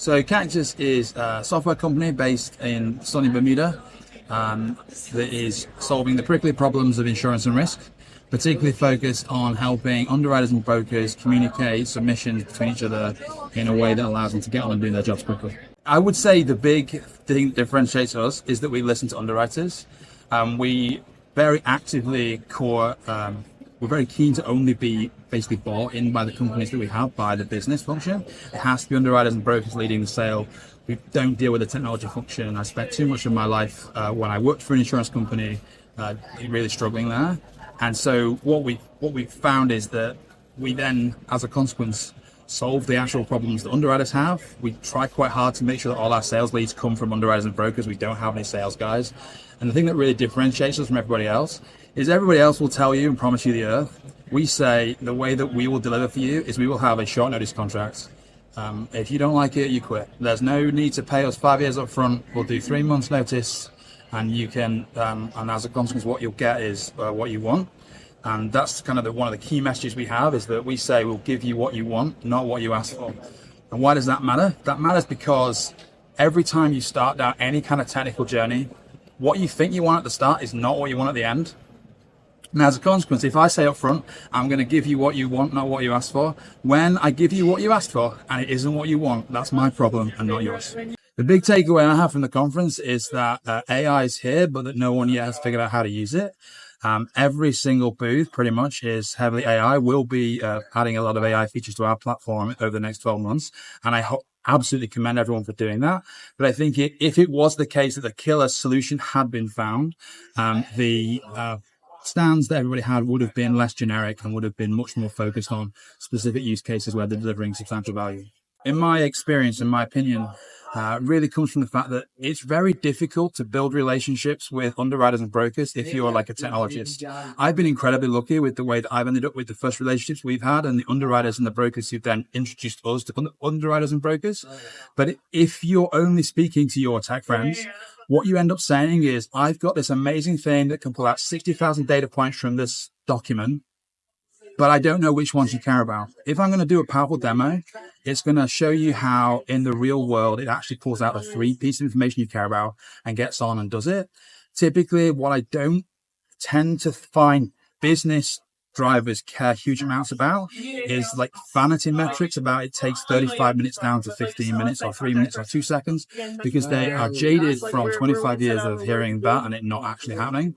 So Cactus is a software company based in sunny Bermuda that is solving the prickly problems of insurance and risk, particularly focused on helping underwriters and brokers communicate submissions between each other in a way that allows them to get on and do their jobs quickly. I would say the big thing that differentiates us is that we listen to underwriters. We very actively we're very keen to only be basically bought in by the companies that we have, by the business function. It has to be underwriters and brokers leading the sale. We don't deal with the technology function. I spent too much of my life when I worked for an insurance company really struggling there. And so what we found is that we then, as a consequence, solve the actual problems that underwriters have. We try quite hard to make sure that all our sales leads come from underwriters and brokers. We don't have any sales guys. And the thing that really differentiates us from everybody else is everybody else will tell you and promise you the earth. We say the way that we will deliver for you is we will have a short notice contract. If you don't like it, you quit. There's no need to pay us 5 years up front. We'll do 3 months notice, and you can, and as a consequence, what you'll get is what you want. And that's kind of one of the key messages we have, is that we say we'll give you what you want, not what you ask for. And why does that matter? That matters because every time you start down any kind of technical journey, what you think you want at the start is not what you want at the end. Now, as a consequence, if I say up front, I'm going to give you what you want, not what you asked for, when I give you what you asked for and it isn't what you want, that's my problem and not yours. The big takeaway I have from the conference is that AI is here, but that no one yet has figured out how to use it. Every single booth pretty much is heavily AI. We'll be adding a lot of AI features to our platform over the next 12 months. And I absolutely commend everyone for doing that. But I think if it was the case that the killer solution had been found, the stands that everybody had would have been less generic and would have been much more focused on specific use cases where they're delivering substantial value. In my experience, in my opinion, really comes from the fact that it's very difficult to build relationships with underwriters and brokers if you're like a technologist. I've been incredibly lucky with the way that I've ended up with the first relationships we've had and the underwriters and the brokers who then introduced us to underwriters and brokers. But if you're only speaking to your tech friends, what you end up saying is, I've got this amazing thing that can pull out 60,000 data points from this document, but I don't know which ones you care about. If I'm going to do a powerful demo, it's going to show you how in the real world, it actually pulls out the 3 pieces of information you care about and gets on and does it. Typically, what I don't tend to find business drivers care huge amounts about is like vanity metrics about it takes 35 minutes down to 15 minutes or 3 minutes or 2 seconds, because they are jaded from 25 years of hearing that and it not actually happening.